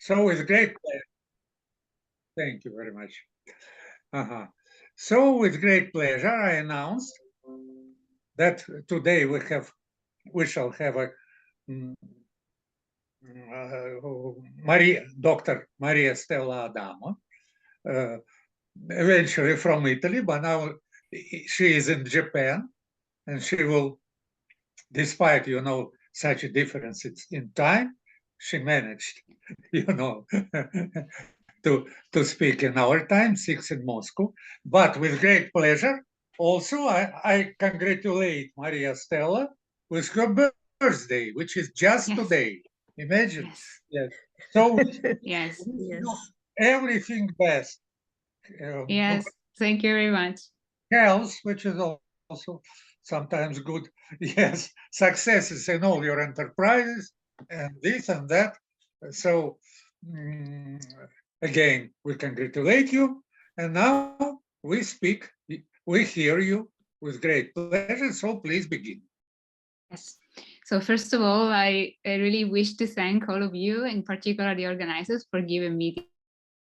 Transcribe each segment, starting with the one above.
So with great pleasure, thank you very much. So with great pleasure, I announced that today we shall have a Dr. Maria Stella Adamo, eventually from Italy, but now she is in Japan, and she will, despite, such a difference in time, she managed, to speak in our time, 6 in Moscow. But with great pleasure, also, I congratulate Maria Stella with her birthday, which is just today. Imagine. Yes. So yes. Everything best. Yes. Thank you very much. Health, which is also sometimes good. Yes. Successes in all your enterprises and this and that. So again, we congratulate you. And now we speak, we hear you with great pleasure. So please begin. Yes. So first of all, I really wish to thank all of you, in particular the organizers, for giving me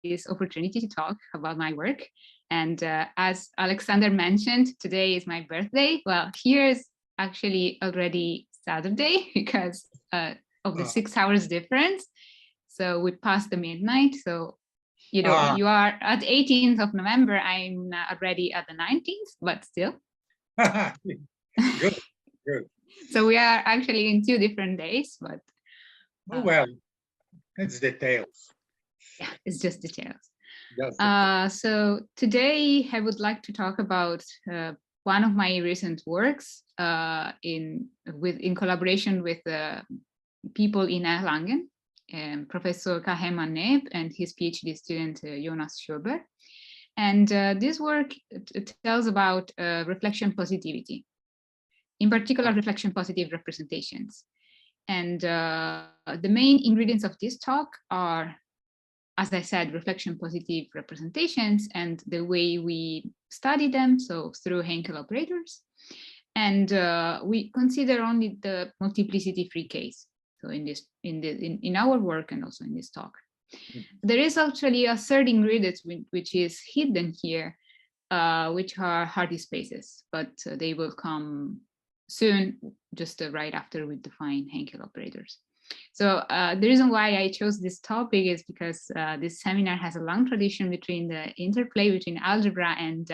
this opportunity to talk about my work. And as Alexander mentioned, today is my birthday. Well, here is actually already Saturday because of the 6 hours difference. So we passed the midnight. So, you are at 18th of November. I'm already at the 19th, but still. Good. So we are actually in 2 different days, but. Well, it's details. Yeah, it's just details. Yes. So today I would like to talk about one of my recent works in collaboration with people in Erlangen, Professor Kaheman Neeb and his PhD student Jonas Schober. And this work tells about reflection positivity, in particular reflection positive representations. And the main ingredients of this talk are, as I said, reflection positive representations and the way we study them, so through Hankel operators. And we consider only the multiplicity free case. So in our work and also in this talk. There is actually a third ingredient which is hidden here, which are Hardy spaces, but they will come soon, just right after we define Hankel operators. So the reason why I chose this topic is because this seminar has a long tradition between the interplay between algebra and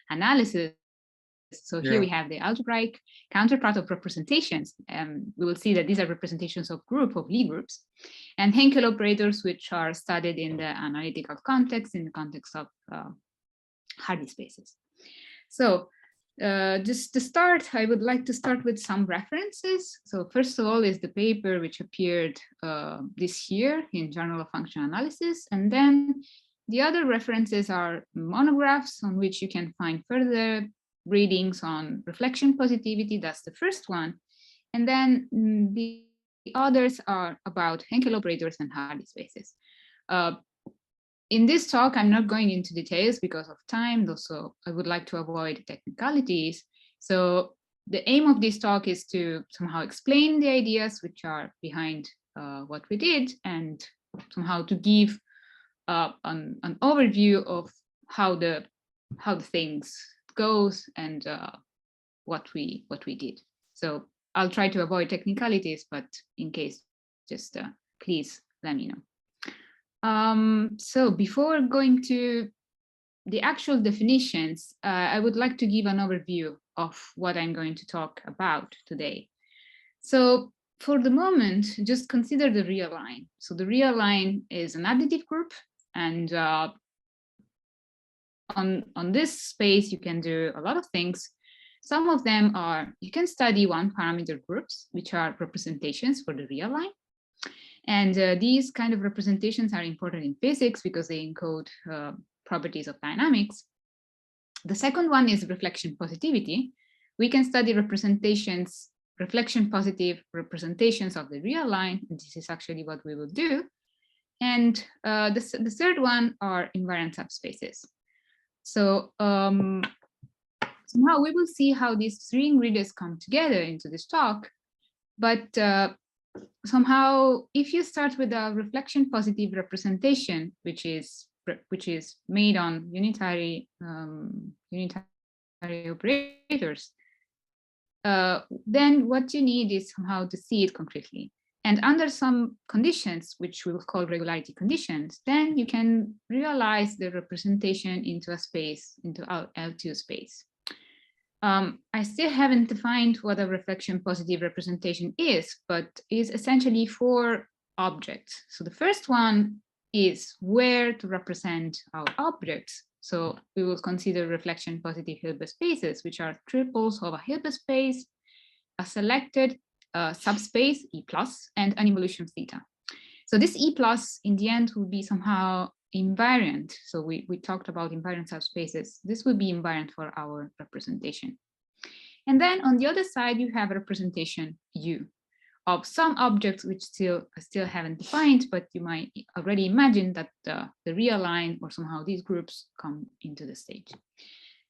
analysis. So here we have the algebraic counterpart of representations. We will see that these are representations of Lie groups, and Hankel operators, which are studied in the analytical context, in the context of Hardy spaces. So just to start, I would like to start with some references. So first of all is the paper which appeared this year in Journal of Functional Analysis. And then the other references are monographs on which you can find further readings on reflection positivity. That's the first one. And then the others are about Hankel operators and Hardy spaces. In this talk, I'm not going into details because of time, also I would like to avoid technicalities. So the aim of this talk is to somehow explain the ideas which are behind what we did, and somehow to give an overview of how the things goes and what we did. So I'll try to avoid technicalities, but in case, just please let me know. So before going to the actual definitions, I would like to give an overview of what I'm going to talk about today. So for the moment, just consider the real line. So the real line is an additive group, and on this space, you can do a lot of things. Some of them are, you can study one parameter groups, which are representations for the real line. And these kind of representations are important in physics because they encode properties of dynamics. The second one is reflection positivity. We can study representations, reflection positive representations of the real line. And this is actually what we will do. And the third one are invariant subspaces. So somehow we will see how these 3 ingredients come together into this talk. But somehow, if you start with a reflection positive representation, which is made on unitary operators, then what you need is somehow to see it concretely. And under some conditions, which we will call regularity conditions, then you can realize the representation into a space, into L2 space. I still haven't defined what a reflection positive representation is, but is essentially 4 objects. So the first one is where to represent our objects. So we will consider reflection positive Hilbert spaces, which are triples of a Hilbert space, a selected subspace E plus, and an involution theta. So this E plus in the end will be somehow invariant. So we talked about invariant subspaces. This will be invariant for our representation. And then on the other side, you have a representation U of some objects which still haven't defined, but you might already imagine that the real line or somehow these groups come into the stage.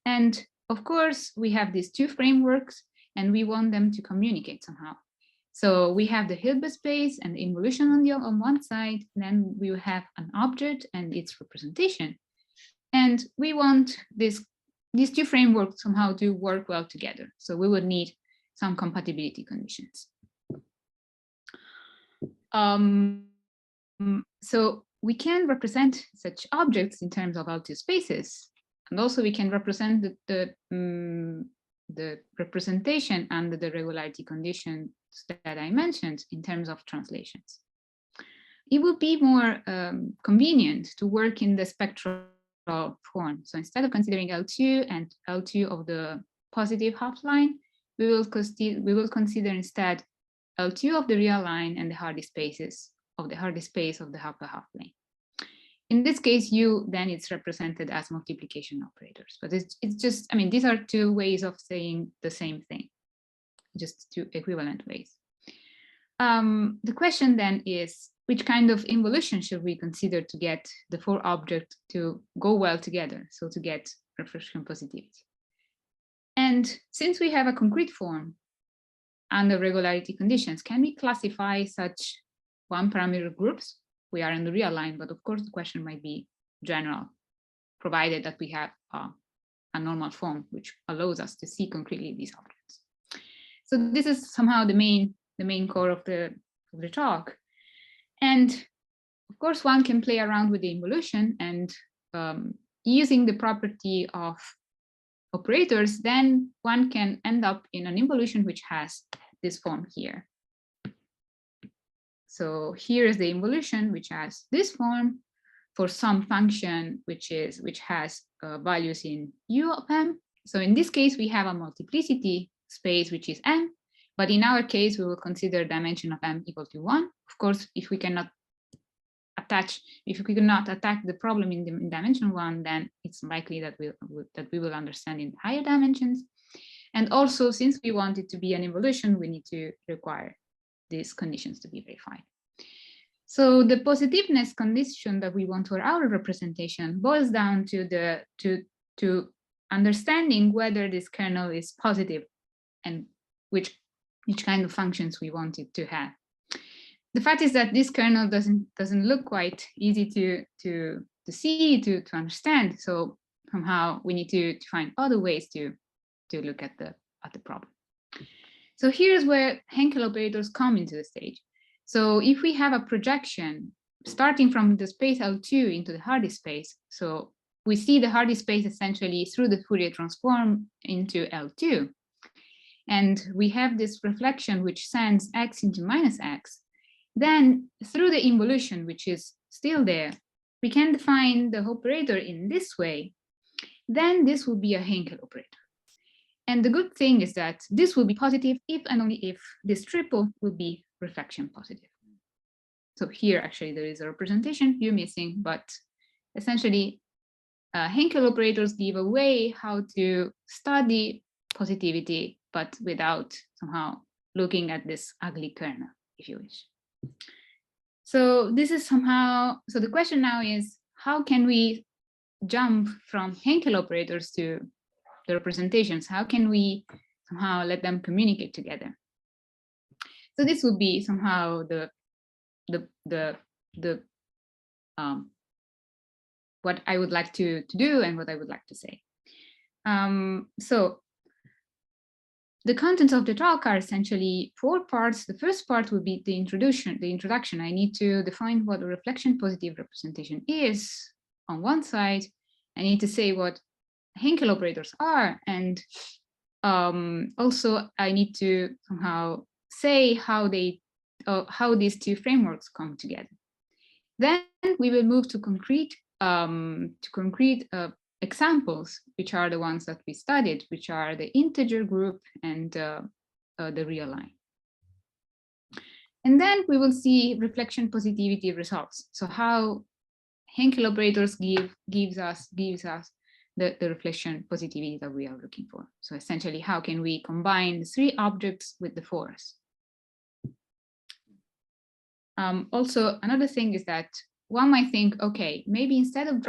And of course, we have these 2 frameworks and we want them to communicate somehow. So we have the Hilbert space and the involution on one side, and then we will have an object and its representation. And we want these 2 frameworks somehow to work well together. So we would need some compatibility conditions. So we can represent such objects in terms of L2 spaces, and also we can represent the representation under the regularity conditions that I mentioned in terms of translations. It would be more convenient to work in the spectral form. So instead of considering L2 and L2 of the positive half line, we will consider instead L2 of the real line and the Hardy spaces of the Hardy space of the half plane. In this case, U then it's represented as multiplication operators, but it's just, I mean, these are 2 ways of saying the same thing, just 2 equivalent ways. The question then is, which kind of involution should we consider to get the 4 objects to go well together, so to get reflection positivity? And since we have a concrete form under regularity conditions, can we classify such 1-parameter groups? We are in the real line, but of course the question might be general, provided that we have a normal form which allows us to see concretely these objects. So this is somehow the main core of the talk. And of course, one can play around with the involution, and using the property of operators, then one can end up in an involution which has this form here. So here is the involution which has this form for some function which has values in U of M. So in this case, we have a multiplicity space which is M, but in our case, we will consider dimension of M equal to 1. Of course, if we cannot attack the problem in dimension 1, then it's likely that we will understand in higher dimensions. And also, since we want it to be an involution, we need to require these conditions to be verified. So the positiveness condition that we want for our representation boils down to understanding whether this kernel is positive and which kind of functions we want it to have. The fact is that this kernel doesn't look quite easy to see, to understand. So somehow we need to find other ways to look at the problem. So here's where Hankel operators come into the stage. So if we have a projection starting from the space L2 into the Hardy space, so we see the Hardy space essentially through the Fourier transform into L2. And we have this reflection which sends x into minus x. Then through the involution, which is still there, we can define the operator in this way. Then this will be a Hankel operator. And the good thing is that this will be positive if and only if this triple will be reflection positive. So here actually there is a representation you're missing, but essentially Hankel operators give a way how to study positivity, but without somehow looking at this ugly kernel, if you wish. So this is somehow, so the question now is, how can we jump from Hankel operators to the representations? How can we somehow let them communicate together? So this would be somehow what I would like to do and what I would like to say. So the contents of the talk are essentially 4 parts. The first part would be the introduction. I need to define what a reflection positive representation is on one side. I need to say what Hankel operators are, and also I need to somehow say how these 2 frameworks come together. Then we will move to concrete examples, which are the ones that we studied, which are the integer group and the real line. And then we will see reflection positivity results. So how Hankel operators gives us the reflection positivity that we are looking for. So essentially, how can we combine the 3 objects with the force? Also, another thing is that one might think, okay, maybe instead of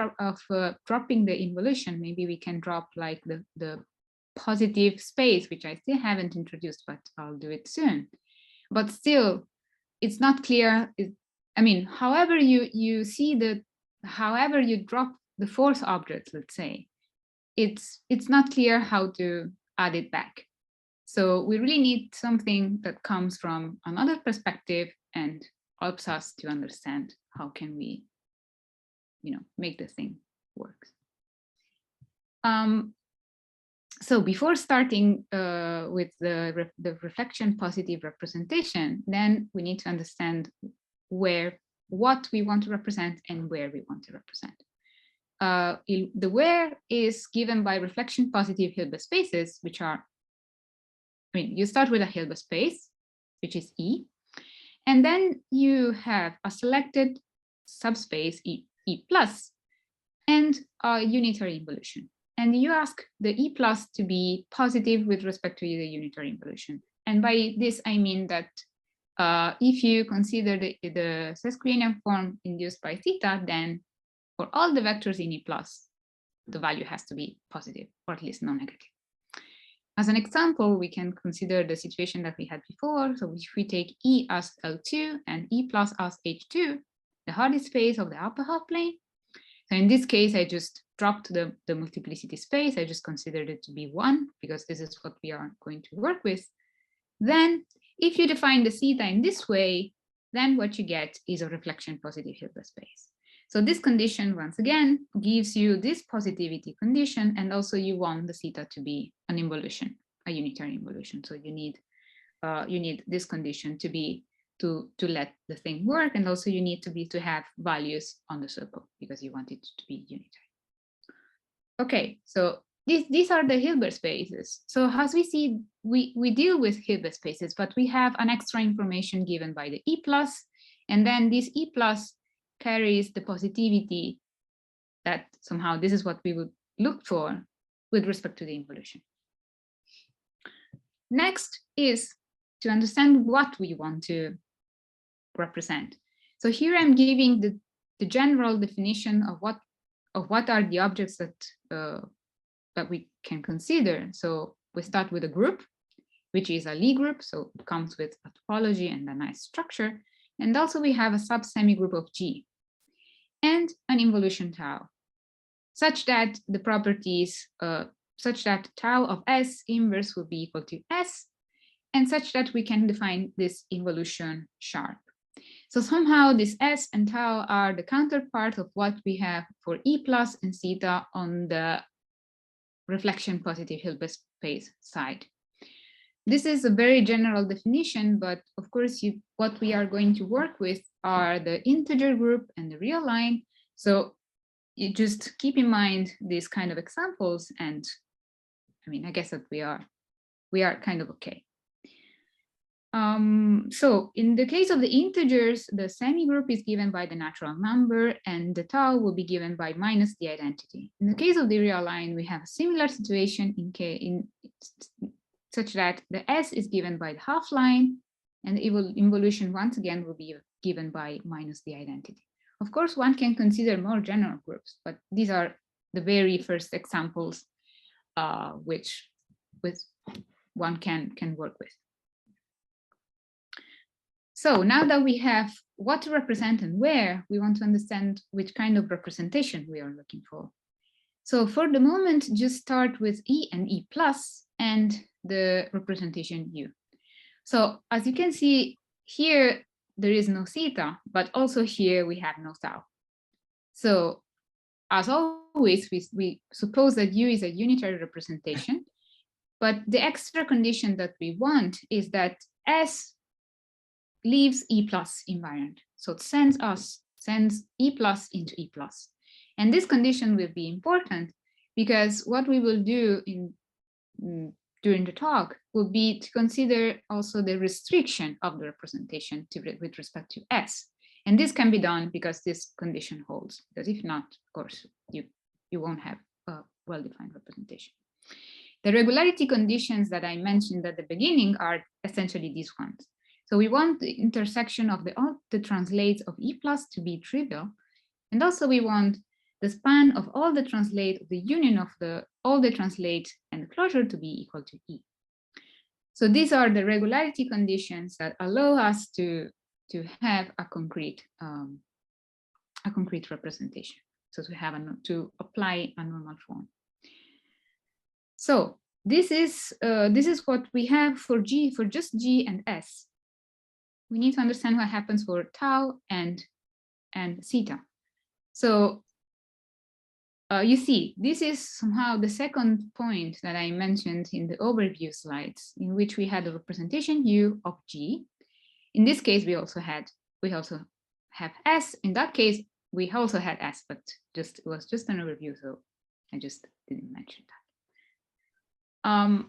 dropping the involution, maybe we can drop like the positive space, which I still haven't introduced, but I'll do it soon. But still, it's not clear. I mean, however you see however you drop the force object, let's say, it's not clear how to add it back. So we really need something that comes from another perspective and helps us to understand how can we, make the thing work. So before starting with the reflection positive representation, then we need to understand what we want to represent and where we want to represent. The where is given by reflection positive Hilbert spaces, which are, you start with a Hilbert space, which is E, and then you have a selected subspace E plus and a unitary involution. And you ask the E plus to be positive with respect to the unitary involution. And by this, I mean that if you consider the Sesquionian form induced by theta, then for all the vectors in E plus, the value has to be positive, or at least non-negative. As an example, we can consider the situation that we had before. So if we take E as L2 and E plus as H2, the Hardy space of the upper half plane. So in this case, I just dropped the multiplicity space. I just considered it to be 1 because this is what we are going to work with. Then if you define the theta in this way, then what you get is a reflection positive Hilbert space. So this condition, once again, gives you this positivity condition, and also you want the theta to be an involution, a unitary involution. So you need this condition to be to let the thing work, and also you need to have values on the circle because you want it to be unitary. Okay, so these are the Hilbert spaces. So as we see, we deal with Hilbert spaces, but we have an extra information given by the E plus, and then this E plus carries the positivity that somehow this is what we would look for with respect to the involution. Next is to understand what we want to represent. So here I'm giving the general definition of what are the objects that we can consider. So we start with a group, which is a Lie group, so it comes with a topology and a nice structure. And also we have a sub-semigroup of G and an involution tau, such that the properties, such that tau of S inverse will be equal to S, and such that we can define this involution sharp. So somehow this S and tau are the counterpart of what we have for E plus and theta on the reflection positive Hilbert space side. This is a very general definition, but of course, what we are going to work with are the integer group and the real line. So you just keep in mind these kind of examples, and I guess that we are kind of okay. So in the case of the integers, the semigroup is given by the natural number, and the tau will be given by minus the identity. In the case of the real line, we have a similar situation in such that the S is given by the half line, and the involution once again will be given by minus the identity. Of course, one can consider more general groups, but these are the very first examples which one can work with. So now that we have what to represent and where, we want to understand which kind of representation we are looking for. So for the moment, just start with E and E plus and the representation U. So as you can see here, there is no theta, but also here we have no tau. So as always, we suppose that U is a unitary representation, but the extra condition that we want is that S leaves E plus invariant. So it sends E plus into E plus. And this condition will be important because what we will do during the talk will be to consider also the restriction of the representation with respect to S. And this can be done because this condition holds, because if not, of course, you won't have a well-defined representation. The regularity conditions that I mentioned at the beginning are essentially these ones. So we want the intersection of all the translates of E plus to be trivial. And also we want the span of all the translate, the union of all the translate and the closure to be equal to E. So these are the regularity conditions that allow us to have a concrete representation. So to apply a normal form. So this is what we have for G, for just G and S. We need to understand what happens for tau and theta. So you see, this is somehow the second point that I mentioned in the overview slides, in which we had a representation U of G. In this case, we also have S. In that case, we also had S, but it was just an overview, so I just didn't mention that.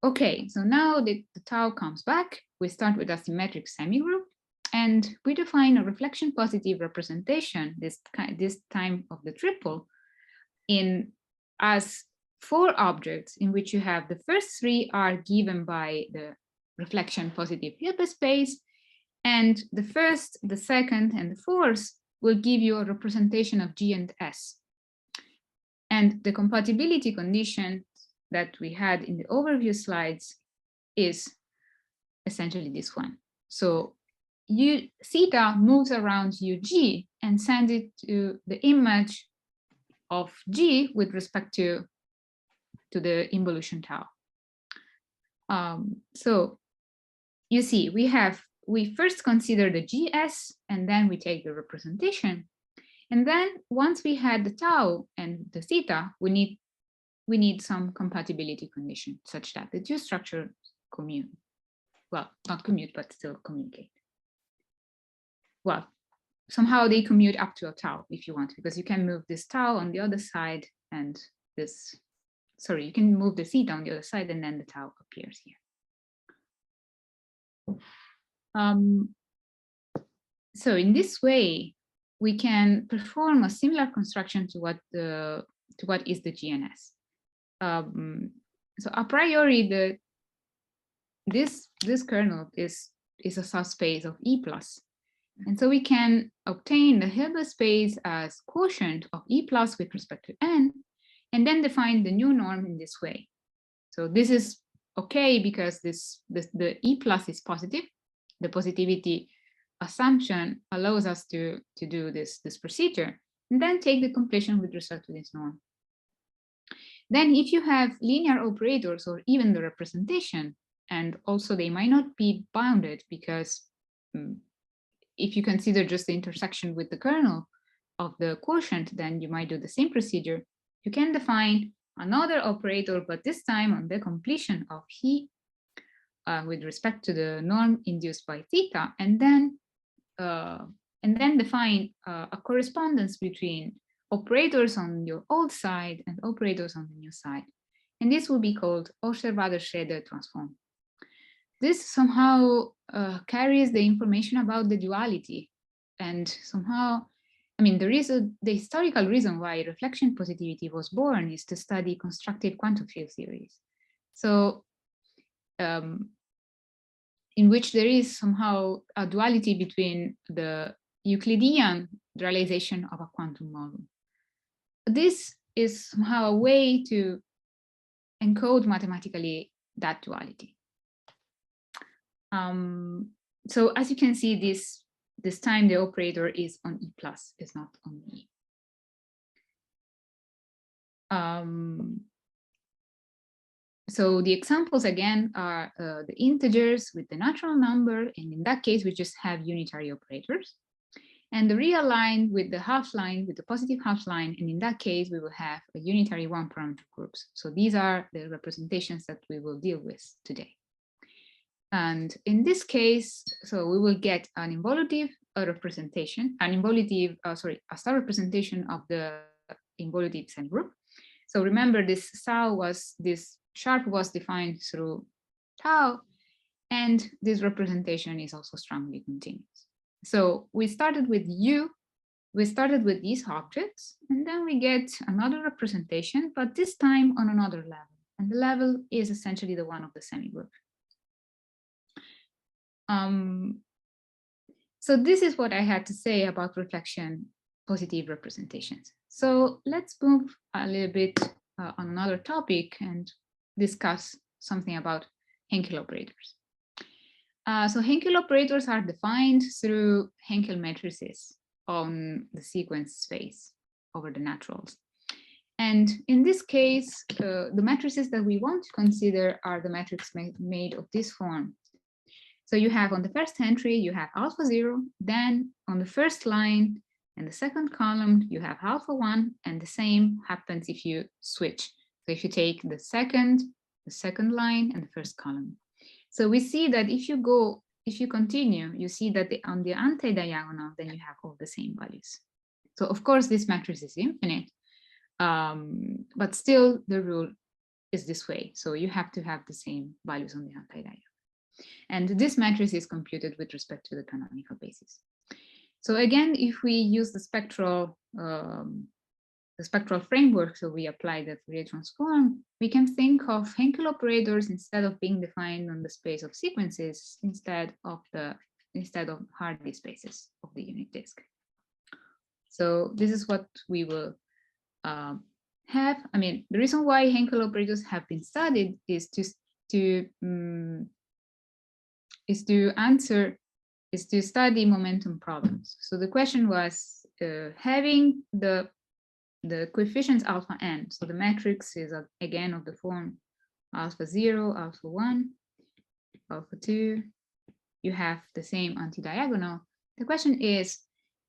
Okay, so now the tau comes back. We start with a symmetric semigroup, and we define a reflection positive representation this time of the triple as 4 objects in which you have the first 3 are given by the reflection positive Hilbert space, and the first, the second, and the fourth will give you a representation of G and S. And the compatibility condition that we had in the overview slides is essentially this one. So theta moves around UG and sends it to the image of G with respect to the involution tau. So you see, we first consider the GS, and then we take the representation. And then once we had the tau and the theta, we need some compatibility condition such that the two structures commute. Well, not commute, but still communicate. Well, somehow they commute up to a tau if you want, because you can move this tau on the other side and you can move the theta on the other side and then the tau appears here. So in this way, we can perform a similar construction to what is the GNS. So a priori, this kernel is a subspace of E plus. And so we can obtain the Hilbert space as quotient of E plus with respect to N, and then define the new norm in this way. So this is okay because the E plus is positive. The positivity assumption allows us to do this procedure, and then take the completion with respect to this norm. Then if you have linear operators or even the representation, and also they might not be bounded because if you consider just the intersection with the kernel of the quotient, then you might do the same procedure. You can define another operator, but this time on the completion of he with respect to the norm induced by theta, and then define a correspondence between operators on your old side and operators on the new side. And this will be called Osterwalder-Schrader transform. This somehow carries the information about the duality, and somehow, I mean, the historical reason why reflection positivity was born is to study constructive quantum field theories. So in which there is somehow a duality between the Euclidean realization of a quantum model. This is somehow a way to encode mathematically that duality. So as you can see, this time the operator is on E plus, is not on E. So the examples again are the integers with the natural number, and in that case we just have unitary operators, and the real line with the half line, with the positive half line, and in that case we will have a unitary one parameter groups. So these are the representations that we will deal with today. And in this case, so we will get an involutive representation, a star representation of the involutive semigroup. So remember, this sharp was defined through tau, and this representation is also strongly continuous. So we started with U, we started with these objects, and then we get another representation, but this time on another level. And the level is essentially the one of the semigroup. So this is what I had to say about reflection positive representations. So let's move a little bit on another topic and discuss something about Hankel operators. So Hankel operators are defined through Hankel matrices on the sequence space over the naturals. And in this case, the matrices that we want to consider are the matrices made of this form. So you have on the first entry, you have alpha 0, then on the first line and the second column, you have alpha 1, and the same happens if you switch. So if you take the second line and the first column. So we see that if you continue, you see that on the anti-diagonal, then you have all the same values. So of course, this matrix is infinite, but still the rule is this way. So you have to have the same values on the anti-diagonal. And this matrix is computed with respect to the canonical basis. So again, if we use the spectral framework, so we apply the Fourier transform, we can think of Hankel operators instead of being defined on the space of sequences, instead of Hardy spaces of the unit disk. So this is what we will have. I mean, the reason why Hankel operators have been studied is to study momentum problems. So the question was having the coefficients alpha n. So the matrix is again of the form alpha 0, alpha 1, alpha 2. You have the same anti-diagonal. The question is,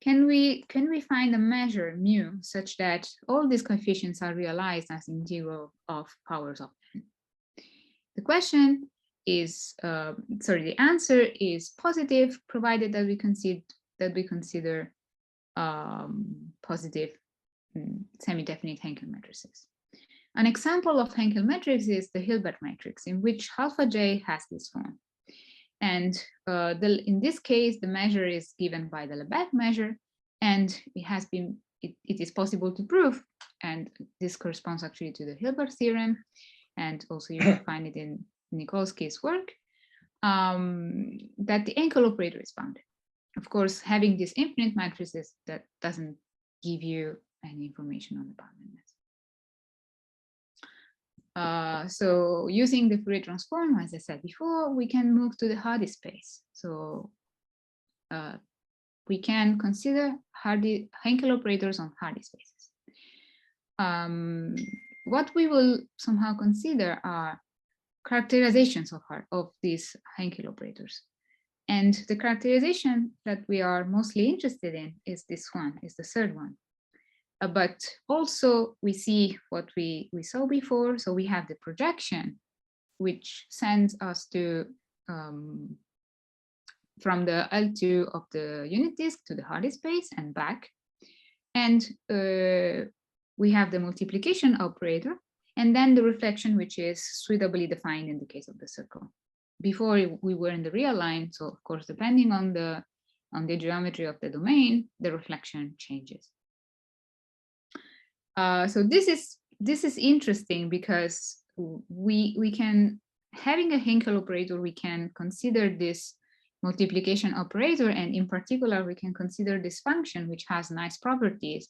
can we find a measure mu such that all these coefficients are realized as integral of powers of n? The question is, the answer is positive, provided that we consider positive semi-definite Hankel matrices. An example of Hankel matrix is the Hilbert matrix, in which alpha j has this form. And in this case, the measure is given by the Lebesgue measure, and it is possible to prove, and this corresponds actually to the Hilbert theorem, and also you can find it in Nikolsky's work, that the Hankel operator is bounded. Of course, having these infinite matrices, that doesn't give you any information on the boundedness. So using the Fourier transform, as I said before, we can move to the Hardy space. So we can consider Hankel operators on Hardy spaces. What we will somehow consider are characterizations of these Hankel operators. And the characterization that we are mostly interested in is this one, is the third one. But also we see what we saw before. So we have the projection, which sends us to from the L2 of the unit disk to the Hardy space and back. And we have the multiplication operator, and then the reflection, which is suitably defined in the case of the circle. Before we were in the real line, so of course, depending on the geometry of the domain, the reflection changes. So this is interesting because we can, having a Hankel operator, we can consider this multiplication operator, and in particular, we can consider this function, which has nice properties,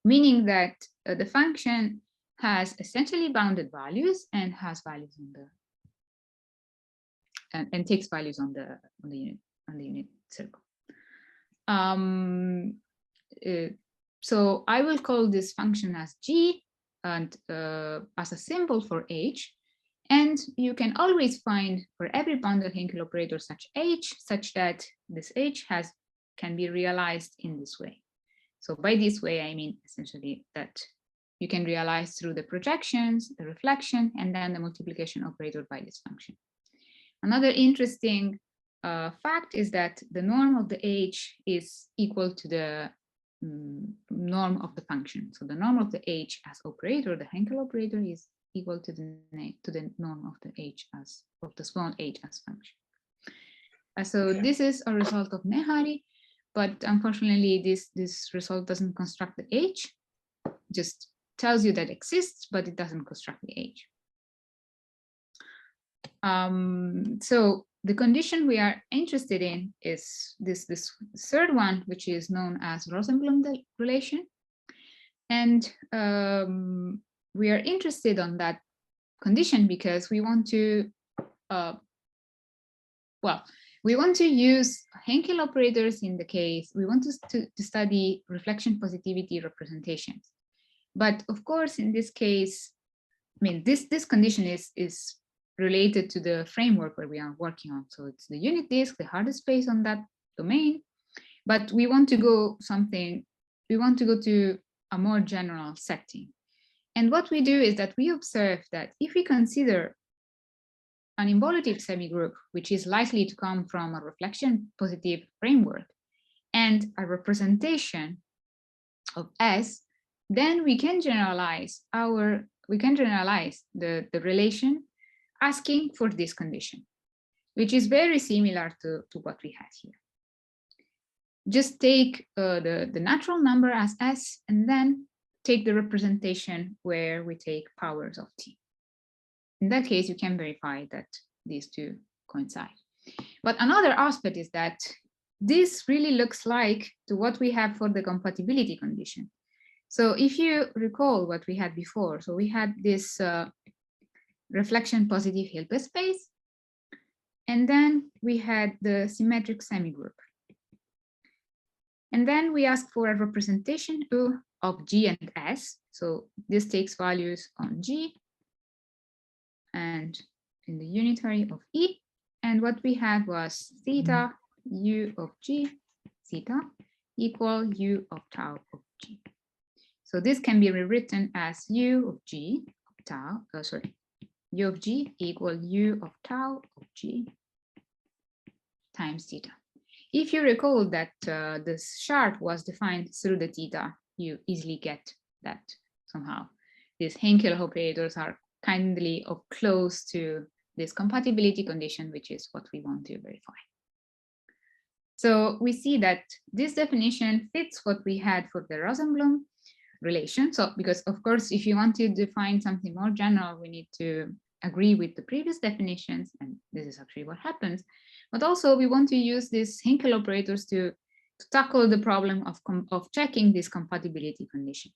meaning that the function has essentially bounded values and has values on the and takes values on the unit unit circle. So I will call this function as G and as a symbol for H. And you can always find for every bounded Hankel operator such H, such that this H can be realized in this way. So by this way, I mean essentially that you can realize through the projections, the reflection, and then the multiplication operator by this function. Another interesting fact is that the norm of the H is equal to the norm of the function. So the norm of the H as operator, the Hankel operator, is equal to the norm of the H as of the small h as function. So this is a result of Nehari, but unfortunately this result doesn't construct the H, just tells you that exists, but it doesn't construct the H. So the condition we are interested in is this third one, which is known as Rosenblum relation. And we are interested on that condition because we want to, we want to use Hankel operators in the case, we want to study reflection positivity representations. But of course, in this case, I mean, this condition is related to the framework where we are working on. So it's the unit disk, the hardest space on that domain. But we want to go to a more general setting. And what we do is that we observe that if we consider an involutive semigroup, which is likely to come from a reflection positive framework, and a representation of S, then we can generalize the relation asking for this condition, which is very similar to what we had here. Just take the natural number as S and then take the representation where we take powers of T. In that case, you can verify that these two coincide. But another aspect is that this really looks like to what we have for the compatibility condition. So if you recall what we had before, so we had this reflection positive Hilbert space, and then we had the symmetric semigroup. And then we ask for a representation of G and S. So this takes values on G and in the unitary of E. And what we had was theta U of G, theta, equal U of tau of G. So this can be rewritten as U of G of tau, U of G equal U of tau of G times theta. If you recall that this sharp was defined through the theta, you easily get that somehow. These Hankel operators are kindly or close to this compatibility condition, which is what we want to verify. So we see that this definition fits what we had for the Rosenblum relation. So because of course, if you want to define something more general, we need to agree with the previous definitions, and this is actually what happens. But also we want to use these Hankel operators to tackle the problem of checking this compatibility condition.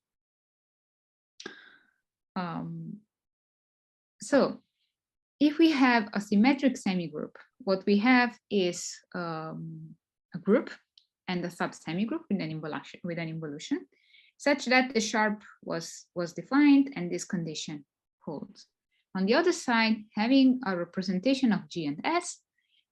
So if we have a symmetric semigroup, what we have is a group and a sub-semigroup with an involution, such that the sharp was defined and this condition holds. On the other side, having a representation of G and S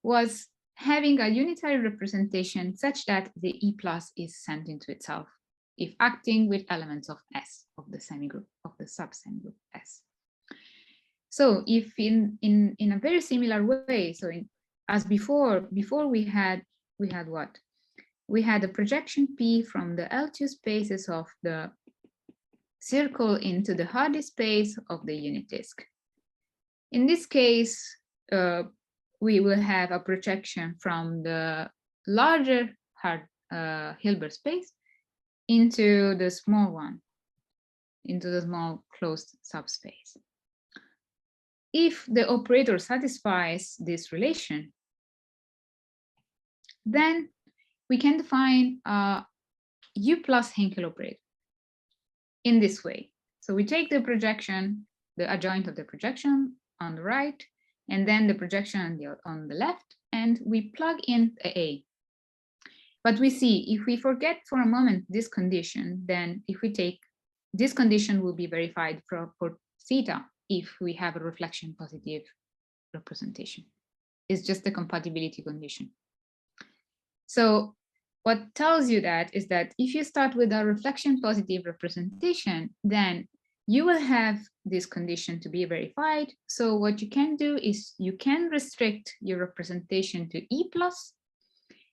was having a unitary representation such that the E plus is sent into itself if acting with elements of S, of the semigroup, of the sub-semigroup S. So if in a very similar way, so as before we had what? We had a projection P from the L2 spaces of the circle into the Hardy space of the unit disk. In this case, we will have a projection from the larger Hilbert space into the small one, into the small closed subspace. If the operator satisfies this relation, then we can define a U plus Hankel operator in this way. So we take the projection, the adjoint of the projection on the right, and then the projection on the left, and we plug in A. But we see, if we forget for a moment this condition, then if we take this condition will be verified for theta if we have a reflection positive representation. It's just a compatibility condition. So what tells you that is that if you start with a reflection positive representation, then you will have this condition to be verified. So what you can do is you can restrict your representation to E plus,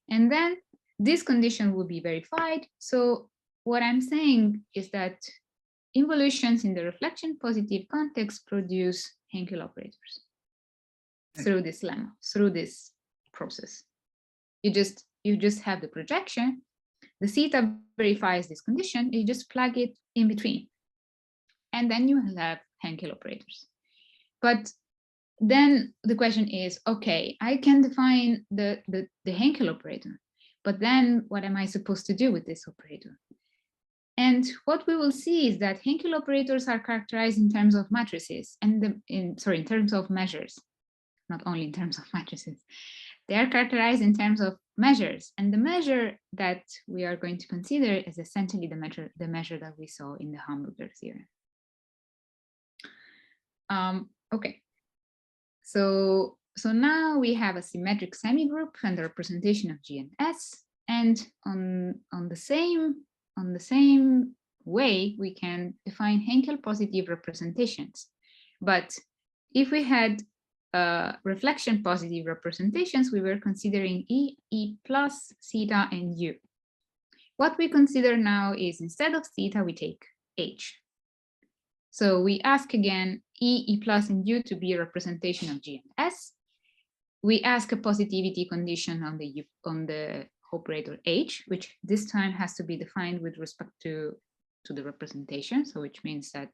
and then this condition will be verified. So what I'm saying is that involutions in the reflection positive context produce Hankel operators through this lemma, through this process. You just have the projection, the theta verifies this condition, you just plug it in between, and then you will have Hankel operators. But then the question is, okay, I can define the Hankel operator, but then what am I supposed to do with this operator? And what we will see is that Hankel operators are characterized in terms of matrices and in terms of measures, not only in terms of matrices. They are characterized in terms of measures, and the measure that we are going to consider is essentially the measure that we saw in the Hamburger theorem. Okay, so now we have a symmetric semigroup and the representation of G and S, and on the same way we can define Hankel positive representations. But if we had reflection positive representations, we were considering E plus, theta, and U. What we consider now is instead of theta, we take H. So we ask again E plus, and U to be a representation of G and S. We ask a positivity condition on the operator H, which this time has to be defined with respect to the representation, so which means that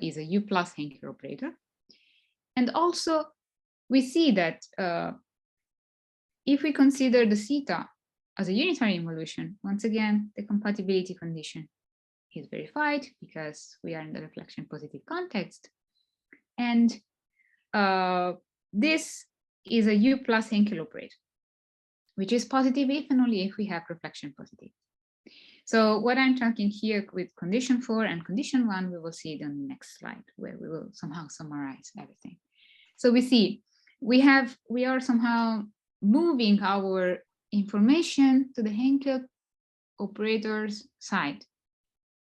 is a U plus Hankel operator. And also, we see that if we consider the theta as a unitary involution, once again, the compatibility condition is verified because we are in the reflection positive context. And this is a U plus Hankel operator, which is positive if and only if we have reflection positive. So what I'm talking here with condition 4 and condition 1, we will see it on the next slide, where we will somehow summarize everything. So we see we are somehow moving our information to the Hankel operators side.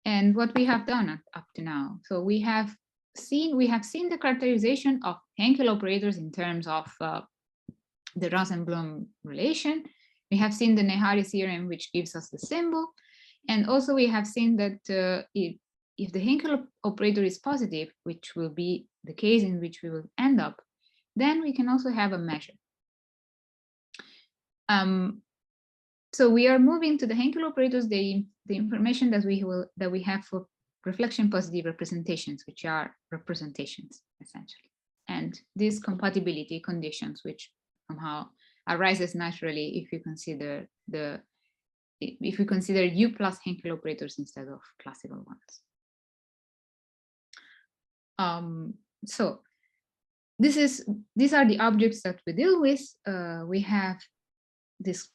And what we have done up to now, so we have seen the characterization of Hankel operators in terms of the Rosenblum relation. We have seen the Nehari theorem, which gives us the symbol. And also we have seen that if the Hankel operator is positive, which will be the case in which we will end up, then we can also have a measure. So we are moving to the Hankel operators, the information that we have for reflection positive representations, which are representations essentially, and these compatibility conditions, which somehow arises naturally if you consider U plus Hankel operators instead of classical ones. So these are the objects that we deal with. We have these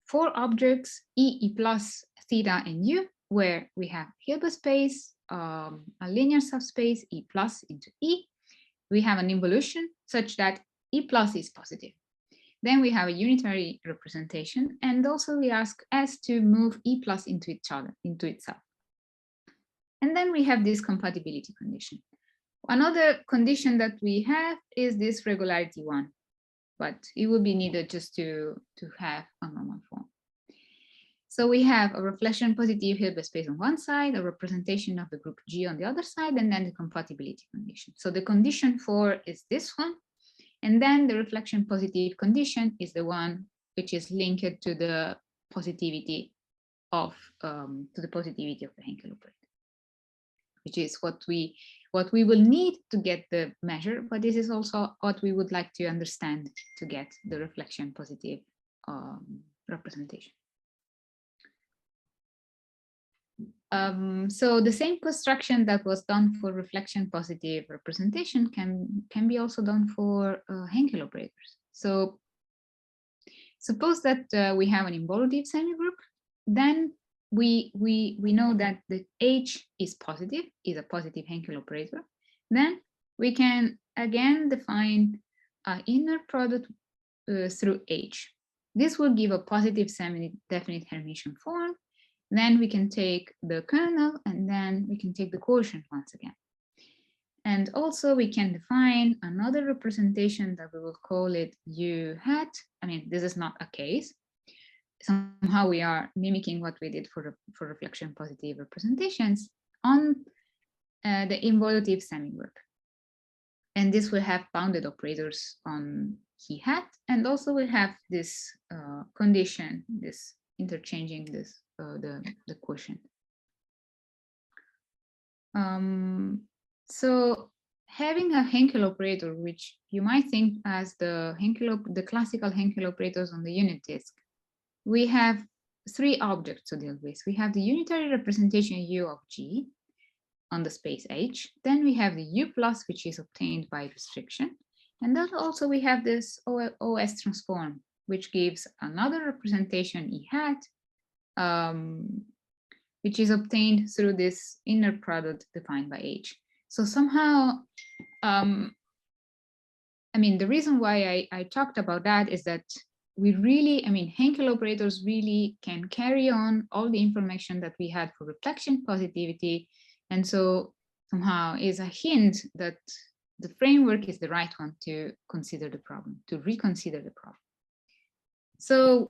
4 objects, E plus, theta, and U, where we have Hilbert space, a linear subspace, E plus into E. We have an involution such that E plus is positive. Then we have a unitary representation, and also we ask S to move E plus into itself. And then we have this compatibility condition. Another condition that we have is this regularity one, but it will be needed just to have a normal form. So we have a reflection positive Hilbert space on one side, a representation of the group G on the other side, and then the compatibility condition. So the condition 4 is this one, and then the reflection positive condition is the one which is linked to the positivity of the Hankel operator, which is what we will need to get the measure, but this is also what we would like to understand to get the reflection positive representation. So the same construction that was done for reflection positive representation can be also done for Hankel operators. So suppose that we have an involutive semigroup, then we know that the H is positive, is a positive Hankel operator. Then we can again define an inner product through H. This will give a positive semi-definite Hermitian form. Then we can take the kernel and then we can take the quotient once again. And also we can define another representation that we will call it U hat. I mean, this is not a case. Somehow we are mimicking what we did for reflection positive representations on the involutive semigroup. And this will have bounded operators on he hat, and also will have this condition, this interchanging this the quotient. So having a Hankel operator, which you might think as the classical Hankel operators on the unit disk, we have three objects to deal with. We have the unitary representation U of G on the space H. Then we have the U plus, which is obtained by restriction. And then also we have this OS transform, which gives another representation E hat, which is obtained through this inner product defined by H. So somehow, I mean, the reason why I talked about that is that we really, I mean, Hankel operators really can carry on all the information that we had for reflection positivity. And so somehow is a hint that the framework is the right one to consider the problem, to reconsider the problem. So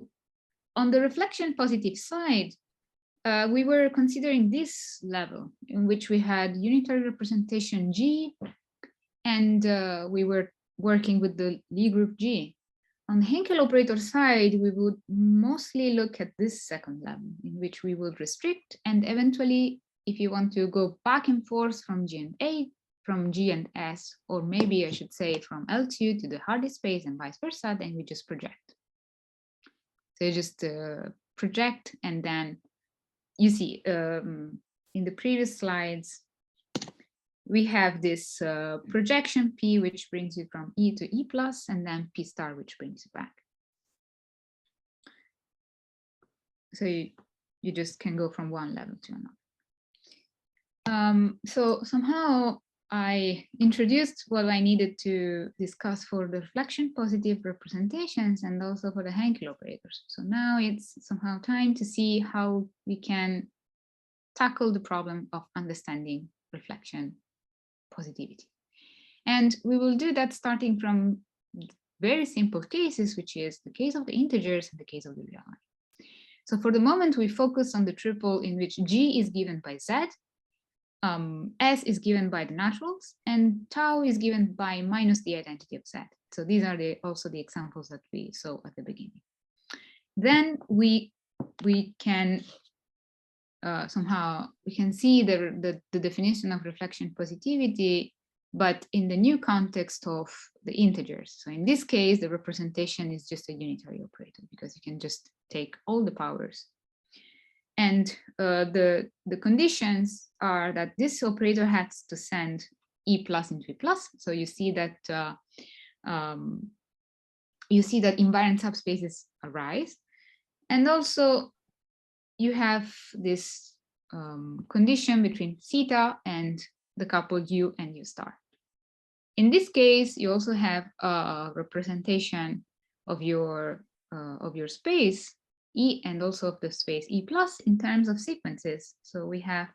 on the reflection positive side, we were considering this level in which we had unitary representation G, and we were working with the Lie group G. On the Hankel operator side, we would mostly look at this second level in which we would restrict, and eventually, if you want to go back and forth from G and A, from G and S, or maybe I should say from L2 to the Hardy space and vice versa, then we just project. So you just project, and then you see in the previous slides, we have this projection P, which brings you from E to E plus, and then P star, which brings you back. So you just can go from one level to another. So somehow I introduced what I needed to discuss for the reflection positive representations and also for the Hankel operators. So now it's somehow time to see how we can tackle the problem of understanding reflection positivity. And we will do that starting from very simple cases, which is the case of the integers and the case of the real line. So for the moment, we focus on the triple in which G is given by Z, S is given by the naturals, and tau is given by minus the identity of Z. So these are also the examples that we saw at the beginning. Then we can somehow we can see the definition of reflection positivity, but in the new context of the integers. So in this case, the representation is just a unitary operator because you can just take all the powers. And the conditions are that this operator has to send E plus into E plus. So you see that invariant subspaces arise, and also you have this condition between theta and the couple U and U star. In this case, you also have a representation of your space E and also of the space E plus in terms of sequences. So we have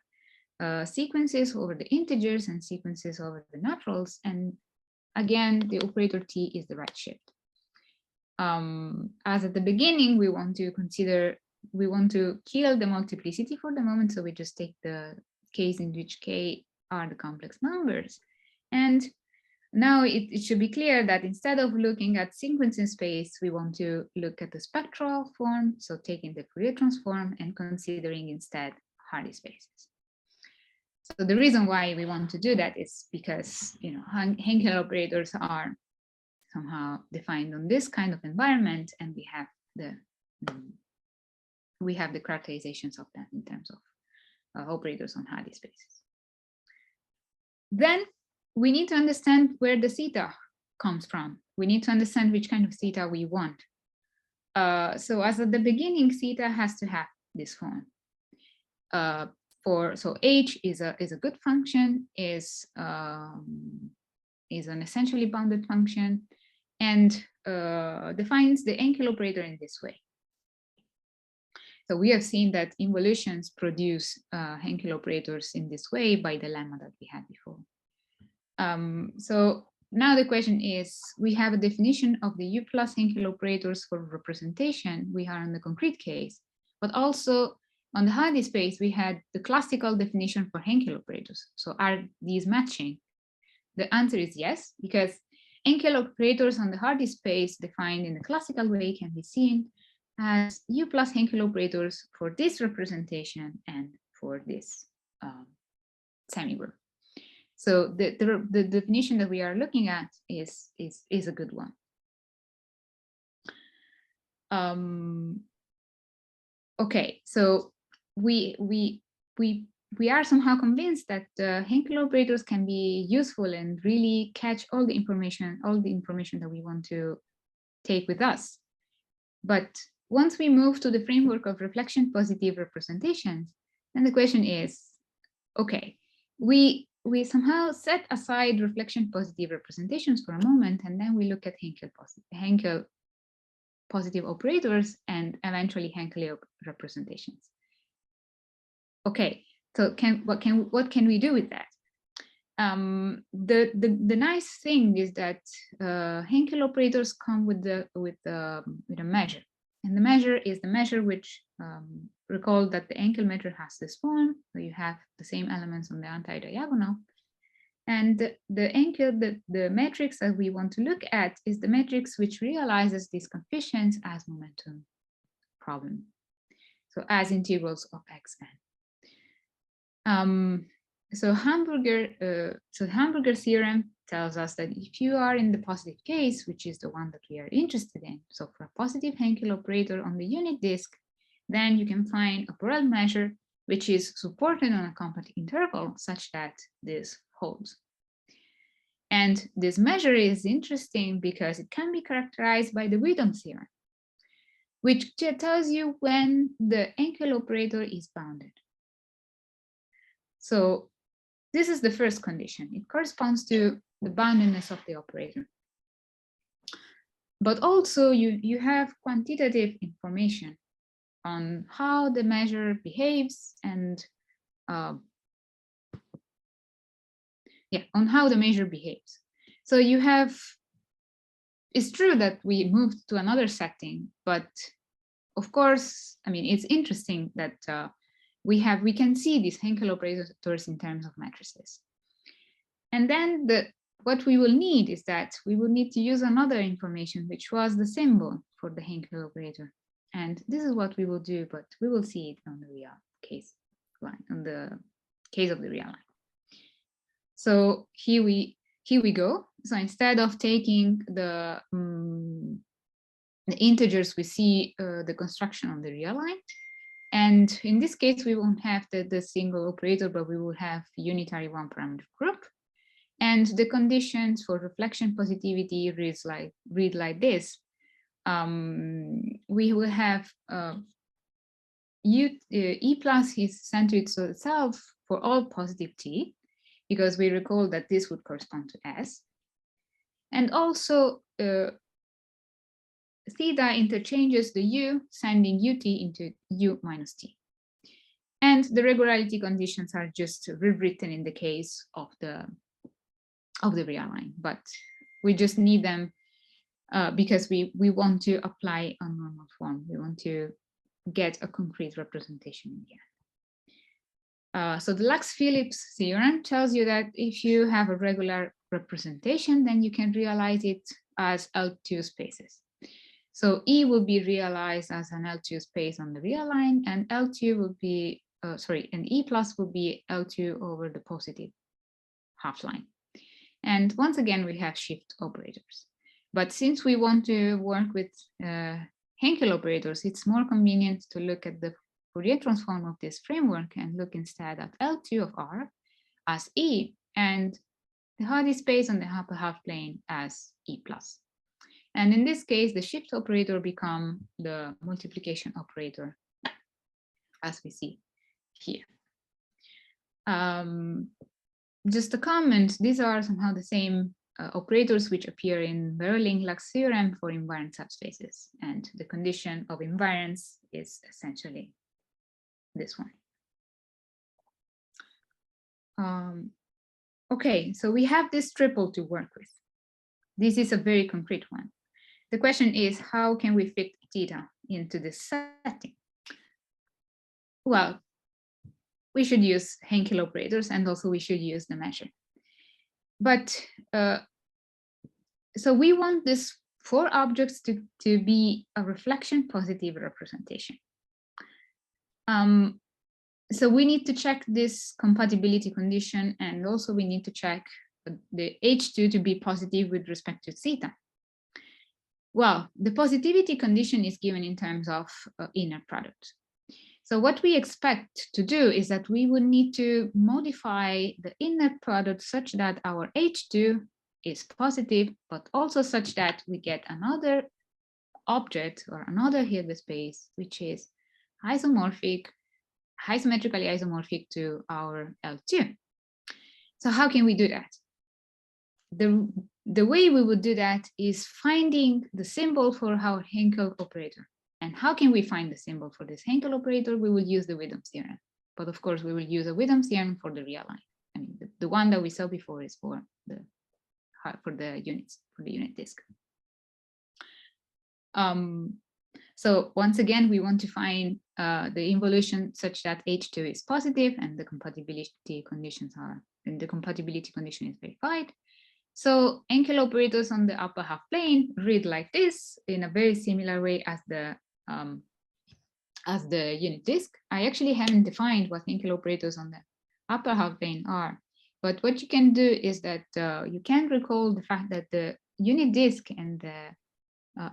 sequences over the integers and sequences over the naturals. And again, the operator T is the right shift. As at the beginning, we want to kill the multiplicity for the moment. So we just take the case in which K are the complex numbers. And now it should be clear that instead of looking at sequence in space, we want to look at the spectral form. So taking the Fourier transform and considering instead Hardy spaces. So the reason why we want to do that is because, you know, Hankel operators are somehow defined on this kind of environment, and we have the characterizations of that in terms operators on Hardy spaces. Then we need to understand where the theta comes from. We need to understand which kind of theta we want. So as at the beginning, theta has to have this form. So H is a good function, is an essentially bounded function, and defines the Hankel operator in this way. So we have seen that involutions produce Hankel operators in this way by the lemma that we had before. So now the question is, we have a definition of the U plus Hankel operators for representation. We are in the concrete case, but also on the Hardy space, we had the classical definition for Hankel operators. So are these matching? The answer is yes, because Hankel operators on the Hardy space defined in the classical way can be seen as U plus Hankel operators for this representation and for this semigroup. So the definition that we are looking at is a good one. Okay, so we are somehow convinced that Hankel operators can be useful and really catch all the information that we want to take with us. But once we move to the framework of reflection positive representations, then the question is, okay, we somehow set aside reflection positive representations for a moment, and then we look at Hankel positive operators and eventually Hankel representations. Okay, so what can we do with that? The nice thing is that Hankel operators come with a measure, and the measure is the measure which recall that the Hankel measure has this form, so you have the same elements on the anti-diagonal, and the matrix that we want to look at is the matrix which realizes these coefficients as momentum problem, so as integrals of xn. So Hamburger theorem tells us that if you are in the positive case, which is the one that we are interested in, so for a positive Hankel operator on the unit disk, then you can find a Borel measure which is supported on a compact interval such that this holds. And this measure is interesting because it can be characterized by the Widom theorem, which tells you when the Hankel operator is bounded. So this is the first condition. It corresponds to the boundedness of the operator. But also you have quantitative information on how the measure behaves and on how the measure behaves. So you have, it's true that we moved to another setting, but of course, I mean, it's interesting that we can see these Hankel operators in terms of matrices. And then what we will need is that we will need to use another information, which was the symbol for the Hankel operator. And this is what we will do, but we will see it on the real case line, on the case of the real line. So here we go. So instead of taking the integers, we see the construction on the real line. And in this case, we won't have the single operator, but we will have unitary one parameter group. And the conditions for reflection positivity read like this. We will have E plus is centered to itself for all positive t, because we recall that this would correspond to S. And also theta interchanges the U, sending ut into U minus t. And the regularity conditions are just rewritten in the case of the real line, but we just need them because we want to apply a normal form. We want to get a concrete representation in the end. So the Lax-Phillips theorem tells you that if you have a regular representation, then you can realize it as L2 spaces. So E will be realized as an L2 space on the real line, and L2 will be, and E plus will be L2 over the positive half line. And once again, we have shift operators. But since we want to work with Hankel operators, it's more convenient to look at the Fourier transform of this framework and look instead at L2 of R as E and the Hardy space on the upper half plane as E plus. And in this case, the shift operator become the multiplication operator, as we see here. Just a comment, these are somehow the same operators which appear in Berling-Lux theorem for invariant subspaces. And the condition of invariance is essentially this one. Okay, so we have this triple to work with. This is a very concrete one. The question is, how can we fit theta into this setting? Well, we should use Hankel operators, and also we should use the measure. But so we want this four objects to be a reflection positive representation. So we need to check this compatibility condition, and also we need to check the H2 to be positive with respect to theta. Well, the positivity condition is given in terms of inner product. So what we expect to do is that we would need to modify the inner product such that our H2 is positive, but also such that we get another object or another Hilbert space, which is isomorphic, isometrically isomorphic to our L2. So how can we do that? The way we would do that is finding the symbol for our Hankel operator. And how can we find the symbol for this Hankel operator? We will use the Widdom's theorem. But of course, we will use a Widdom's theorem for the real line. I mean, the one that we saw before is for the units, for the unit disk. So once again, we want to find the involution such that H2 is positive and the compatibility conditions are, and the compatibility condition is verified. So Hankel operators on the upper half plane read like this in a very similar way as the unit disk. I actually haven't defined what Hankel operators on the upper half plane are, but what you can do is that you can recall the fact that the unit disk and the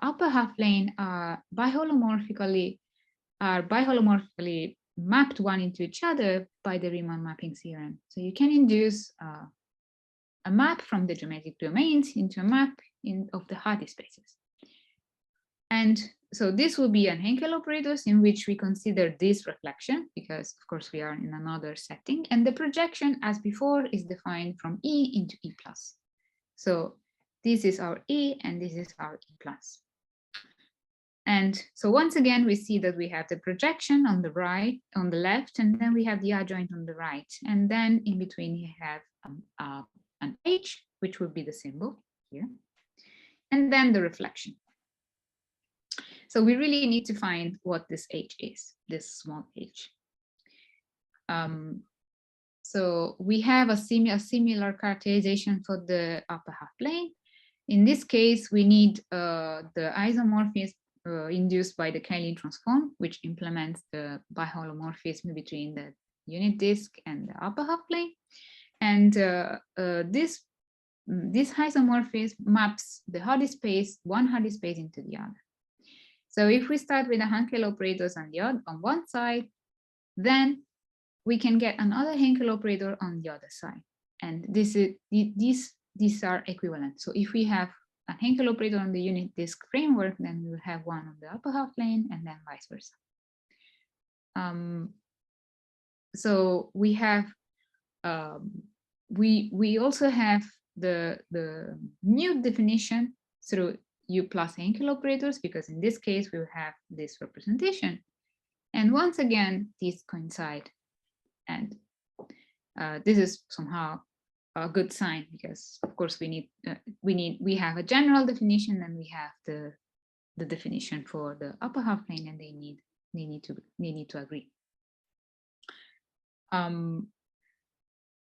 upper half plane are biholomorphically mapped one into each other by the Riemann mapping theorem. So you can induce a map from the geometric domains into a map of the Hardy spaces. And so this will be an Hankel operators in which we consider this reflection, because of course we are in another setting, and the projection as before is defined from E into E plus. So this is our E and this is our E plus. And so once again, we see that we have the projection on the right, on the left, and then we have the adjoint on the right. And then in between we have an H, which would be the symbol here, and then the reflection. So we really need to find what this H is, this small h. So we have a similar characterization for the upper half plane. In this case, we need the isomorphism induced by the Cayley transform, which implements the biholomorphism between the unit disk and the upper half plane. And this isomorphism maps the Hardy space, one Hardy space into the other. So if we start with the Hankel operators on one side, then we can get another Hankel operator on the other side. And these are equivalent. So if we have a Hankel operator on the unit disk framework, then we will have one on the upper half plane and then vice versa. So we have we also have the new definition through U plus Hankel operators, because in this case we will have this representation. And once again, these coincide. And this is somehow a good sign, because of course we have a general definition and we have the definition for the upper half plane, and they need to agree.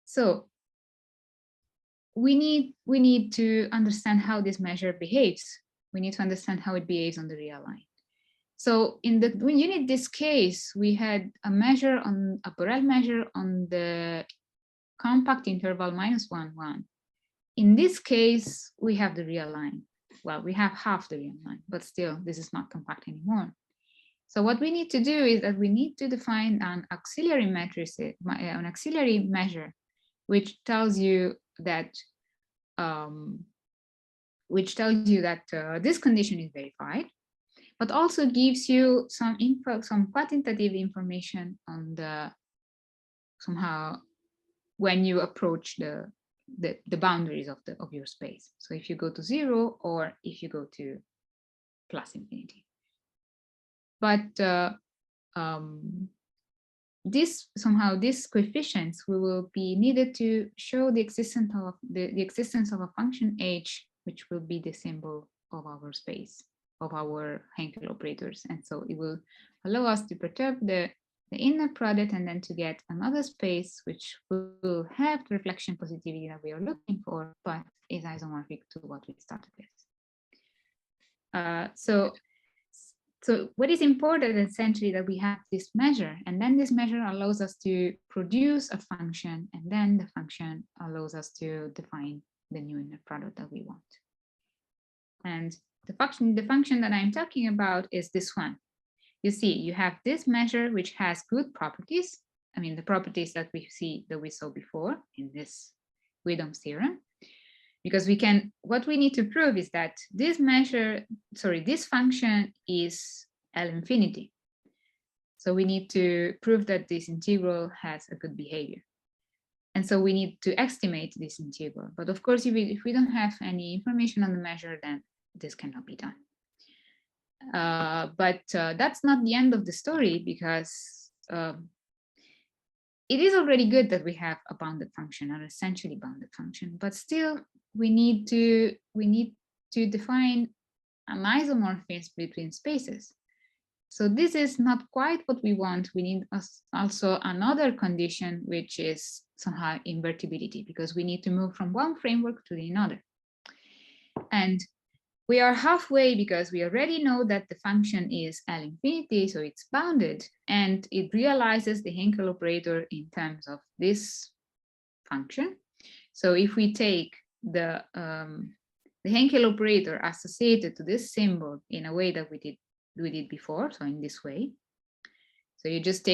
So we need to understand how this measure behaves. We need to understand how it behaves on the real line. So in the unit disk case, we had a measure on a Borel measure on the compact interval -1, 1. In this case, we have the real line. Well, we have half the real line, but still, this is not compact anymore. So what we need to do is that we need to define an auxiliary matrix, an auxiliary measure, which tells you that this condition is verified, but also gives you some info, some quantitative information on the somehow when you approach the boundaries of your space. So if you go to 0 or if you go to plus infinity. But these coefficients will be needed to show the existence of the existence of a function h, which will be the symbol of our space, of our Hankel operators. And so it will allow us to perturb the inner product and then to get another space which will have the reflection positivity that we are looking for, but is isomorphic to what we started with. So what is important essentially that we have this measure, and then this measure allows us to produce a function, and then the function allows us to define the new inner product that we want. And the function that I'm talking about is this one. You see, you have this measure which has good properties. I mean, the properties that we saw before in this Widdom's theorem. Because what we need to prove is that this function is L infinity. So we need to prove that this integral has a good behavior. And so we need to estimate this integral. But of course, if we don't have any information on the measure, then this cannot be done. But that's not the end of the story, because it is already good that we have a bounded function, or essentially bounded function, but still we need to define an isomorphism between spaces. So this is not quite what we want. We need also another condition, which is somehow invertibility, because we need to move from one framework to the other. And we are halfway, because we already know that the function is L infinity, so it's bounded, and it realizes the Hankel operator in terms of this function. So if we take the Hankel operator associated to this symbol in a way that we did before, so in this way, so you just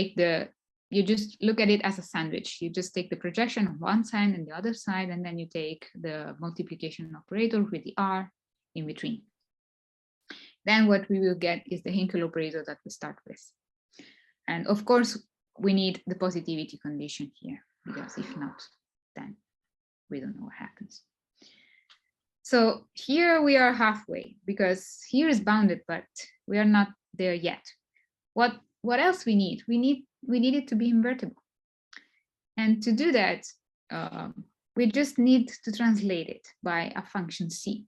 look at it as a sandwich. You just take the projection on one side and the other side, and then you take the multiplication operator with the R in between. Then what we will get is the Hankel operator that we start with. And of course, we need the positivity condition here, because if not, then we don't know what happens. So here we are halfway, because here is bounded, but we are not there yet. What else we need? We need it to be invertible. And to do that, we just need to translate it by a function C.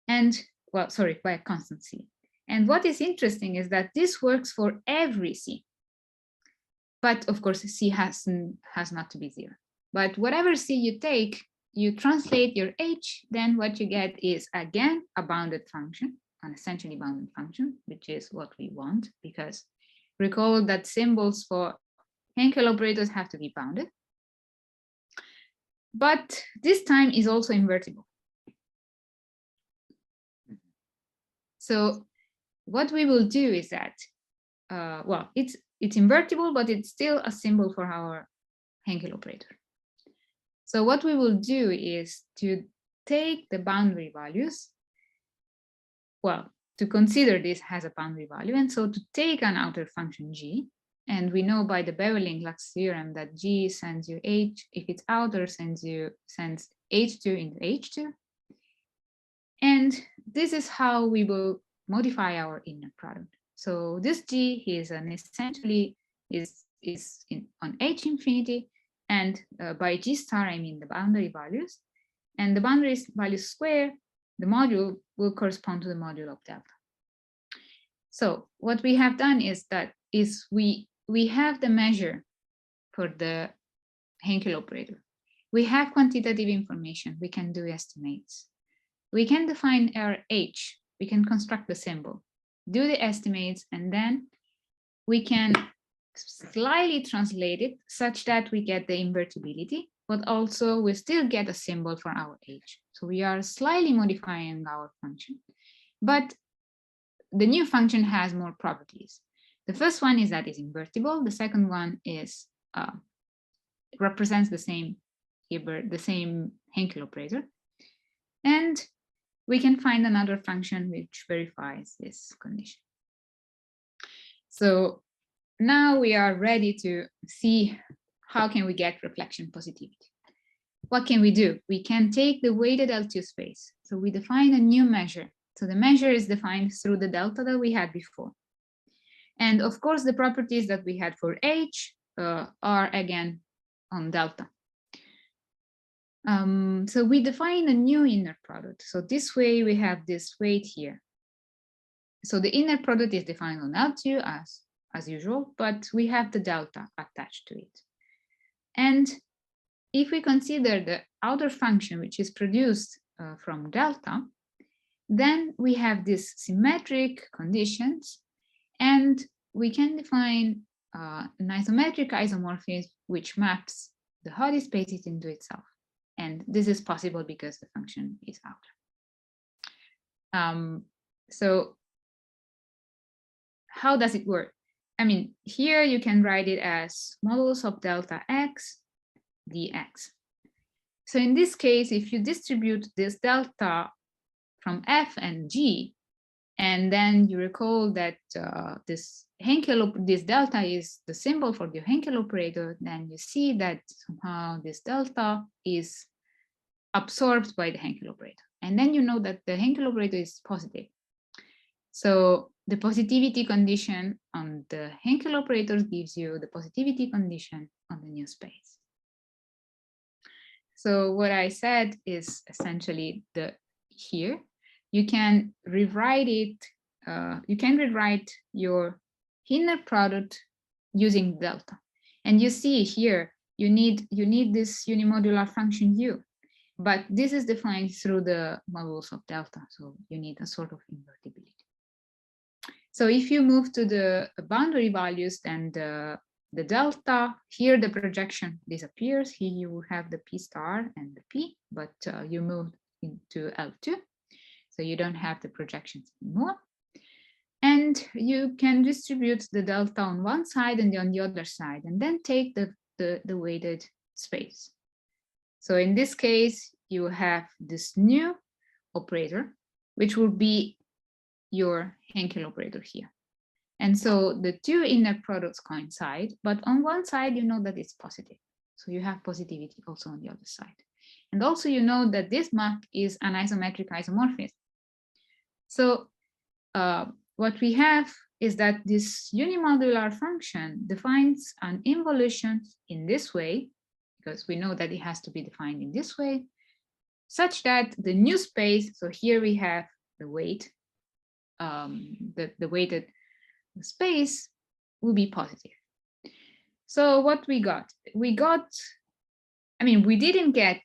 And, well, sorry, by a constant C. And what is interesting is that this works for every C. But of course, C has not to be 0. But whatever C you take, you translate your H, then what you get is, again, a bounded function, an essentially bounded function, which is what we want, because recall that symbols for Hankel operators have to be bounded. But this time is also invertible. So what we will do is that, well, it's invertible, but it's still a symbol for our Hankel operator. So what we will do is to take the boundary values, well, to consider this as a boundary value, and so to take an outer function G, and we know by the Beverley-Lax theorem that G sends you H, if it's outer, sends H2 into H2. And this is how we will modify our inner product. So this G is essentially on H infinity, and by G star I mean the boundary values, and the boundary values square, the module will correspond to the module of delta. So what we have done is we have the measure for the Hankel operator. We have quantitative information. We can do estimates. We can define our H. We can construct the symbol, do the estimates, and then we can slightly translate it such that we get the invertibility, but also we still get a symbol for our H. So we are slightly modifying our function, but the new function has more properties. The first one is that it's invertible. The second one is represents the same Hankel operator. And we can find another function which verifies this condition. So now we are ready to see how can we get reflection positivity. What can we do? We can take the weighted L2 space. So we define a new measure. So the measure is defined through the delta that we had before. And of course, the properties that we had for H are again on delta. So we define a new inner product. So this way we have this weight here. So the inner product is defined on L2 as usual, but we have the delta attached to it. And if we consider the outer function, which is produced from delta, then we have these symmetric conditions, and we can define an isometric isomorphism which maps the Hardy spaces into itself. And this is possible because the function is outer. So how does it work? I mean, here you can write it as modulus of delta x dx. So in this case, if you distribute this delta from F and G, and then you recall that this delta is the symbol for the Hankel operator, then you see that somehow this delta is absorbed by the Hankel operator. And then you know that the Hankel operator is positive. So the positivity condition on the Hankel operator gives you the positivity condition on the new space. So what I said is essentially here, you can rewrite it, you can rewrite your inner product using delta. And you see here, you need this unimodular function U, but this is defined through the modulus of delta. So you need a sort of invertibility. So if you move to the boundary values, then the delta, here the projection disappears. Here you will have the P star and the P, but you move into L2. So you don't have the projections anymore. And you can distribute the delta on one side and on the other side, and then take the weighted space. So in this case, you have this new operator, which will be your Hankel operator here. And so the two inner products coincide, but on one side, you know that it's positive. So you have positivity also on the other side. And also you know that this map is an isometric isomorphism. So what we have is that this unimodular function defines an involution in this way, because we know that it has to be defined in this way, such that the new space, so here we have the weight, the weighted space will be positive. So what we got? I mean, we didn't get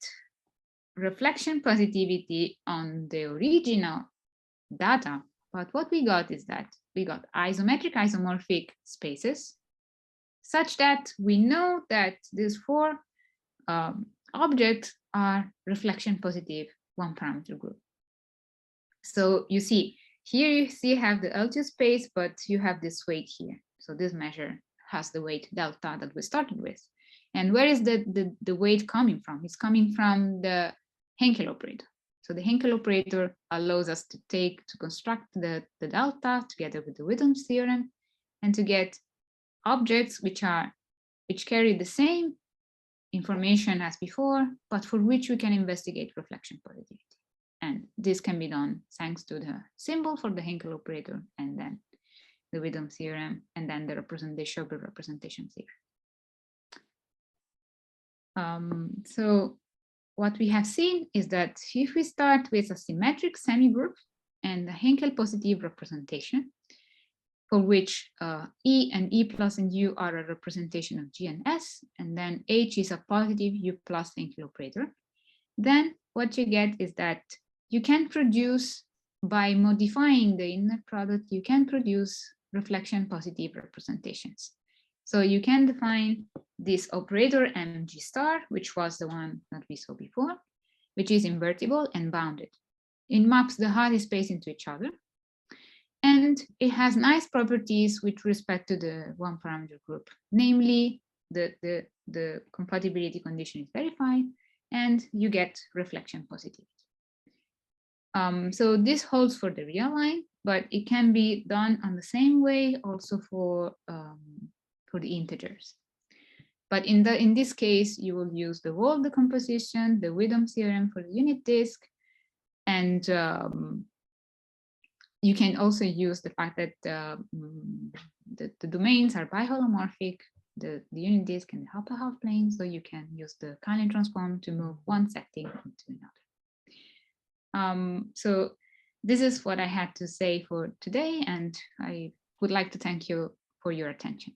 reflection positivity on the original data, but what we got is that we got isometric isomorphic spaces such that we know that these four objects are reflection positive one parameter group. So you see, here you have the L2 space, but you have this weight here. So this measure has the weight delta that we started with. And where is the weight coming from? It's coming from the Hankel operator. So the Hankel operator allows us to construct the delta together with the Witham's theorem and to get objects which carry the same information as before, but for which we can investigate reflection positivity. And this can be done thanks to the symbol for the Hankel operator and then the Witham's theorem and then the Schober representation theorem. So what we have seen is that if we start with a symmetric semigroup and a Hankel positive representation, for which E and E plus and U are a representation of G and S, and then H is a positive U plus Hankel operator, then what you get is that you can produce, by modifying the inner product, you can produce reflection positive representations. So you can define this operator MG star, which was the one that we saw before, which is invertible and bounded. It maps the Hardy space into each other. And it has nice properties with respect to the one parameter group, namely the compatibility condition is verified and you get reflection positivity. So this holds for the real line, but it can be done on the same way also for the integers. But in this case, you will use the wall decomposition, the Widom theorem for the unit disk, and you can also use the fact that the domains are biholomorphic, the unit disk and the half-to-half plane, so you can use the Kylian transform to move one setting into another. So this is what I had to say for today, and I would like to thank you for your attention.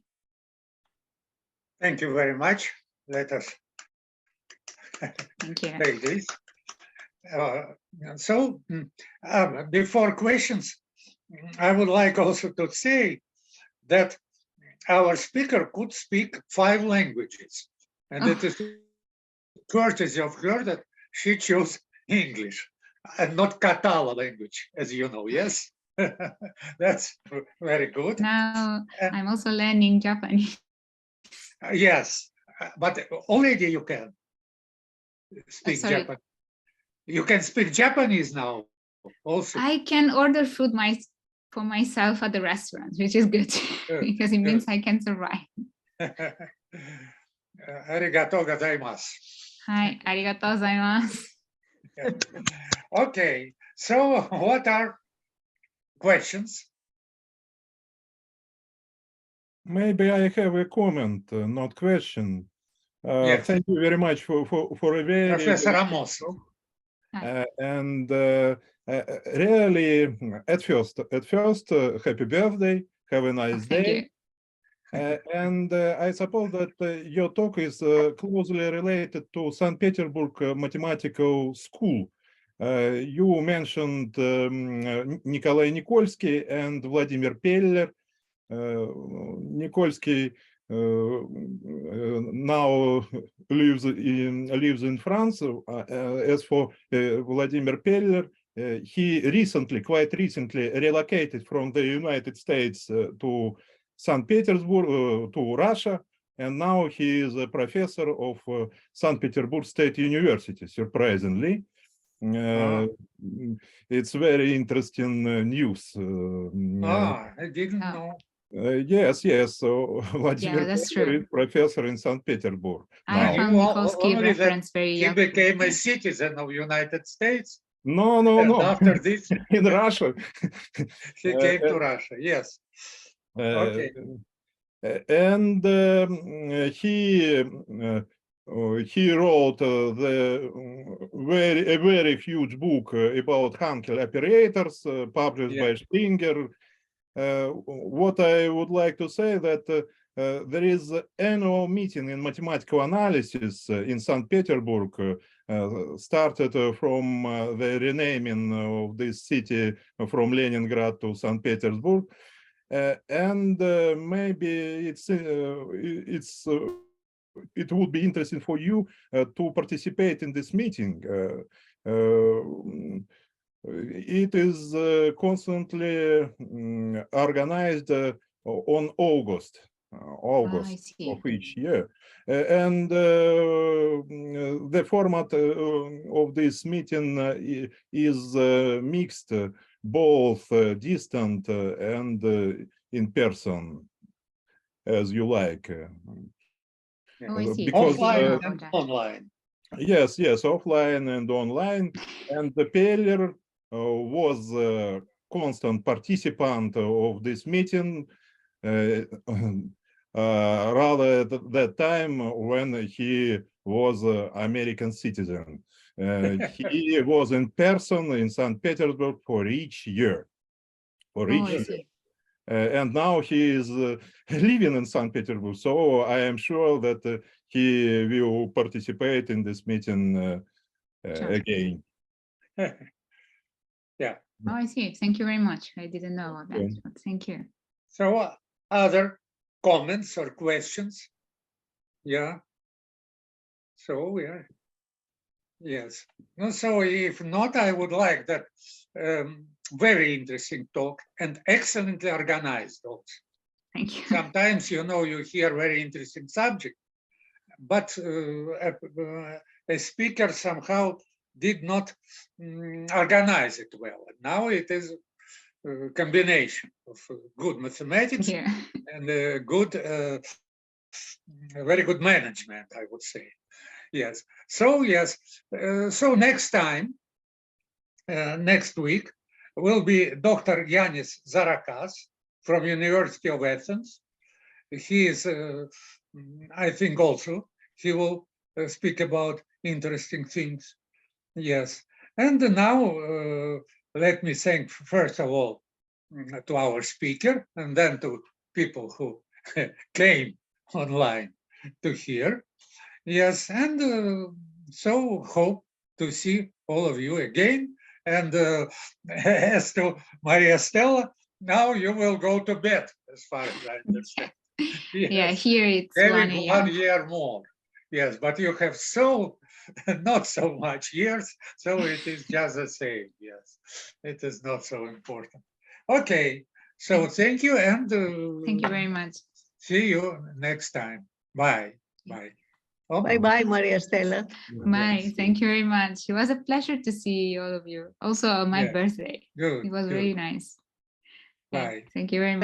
Thank you very much. Let us Thank you. take this. Before questions, I would like also to say that our speaker could speak 5 languages, and it is courtesy of her that she chose English and not Katala language, as you know. Yes, that's very good. Now I'm also learning Japanese. Yes, but already you can speak Japanese. You can speak Japanese now also. I can order food for myself at the restaurant, which is good because it means I can survive. Arigatou gozaimasu. Hi, arigatou gozaimasu. Okay, so what are questions? Maybe I have a comment, not question. Yes. Thank you very much for a very Professor Ramos. And really, at first, happy birthday, have a nice day. And I suppose that your talk is closely related to St. Petersburg Mathematical School. You mentioned Nikolai Nikolsky and Vladimir Peller. Nikolsky now lives in France. As for Vladimir Peller, he quite recently relocated from the United States to St. Petersburg, to Russia, and now he is a professor of St. Petersburg State University, surprisingly. It's very interesting news. I didn't know. Yes. So Vladimir Peller is professor in St. Petersburg. I found Nikolsky reference very He became a citizen of United States. No. After this, in Russia, he came to Russia. Yes. Okay. And he wrote a very huge book about Hankel operators, published by Springer. What I would like to say that there is an annual meeting in mathematical analysis in St. Petersburg, started from the renaming of this city from Leningrad to St. Petersburg. And maybe it would be interesting for you to participate in this meeting. It is constantly organized on August of each year. And the format of this meeting is mixed, both distant and in person, as you like. Because offline and online. Yes, offline and online. And the Peller was a constant participant of this meeting, rather at that time when he was an American citizen. He was in person in St. Petersburg for each year. And now he is living in St. Petersburg, so I am sure that he will participate in this meeting again. Yeah. Oh, I see. Thank you very much. I didn't know about that, but thank you. So other comments or questions? Yeah. So yes. No, so if not, I would like that very interesting talk and excellently organized also. Thank you. Sometimes, you know, you hear very interesting subject, but a speaker somehow did not organize it well. Now it is a combination of good mathematics Yeah. and good, very good management, I would say. Yes. So yes. So next time, next week, will be Dr. Yanis Zarakas from University of Athens. He is, I think, also he will speak about interesting things. Yes. And now let me thank first of all to our speaker and then to people who came online to hear. Yes, and so hope to see all of you again. And as to Maria Stella, now you will go to bed, as far as I understand. Yes. Yeah, here it's 1 Having 1 a.m. year more. Yes, but you have so not so much years, so it is just the same. Yes, it is not so important. Okay, so thank you, and Thank you very much. see you next time. Bye. Bye. Oh, Bye-bye, Maria Stella. Bye. yes. Thank you very much. It was a pleasure to see all of you. Also on my Yeah. birthday. Good. It was good. very nice. Yeah, Bye. thank you very much.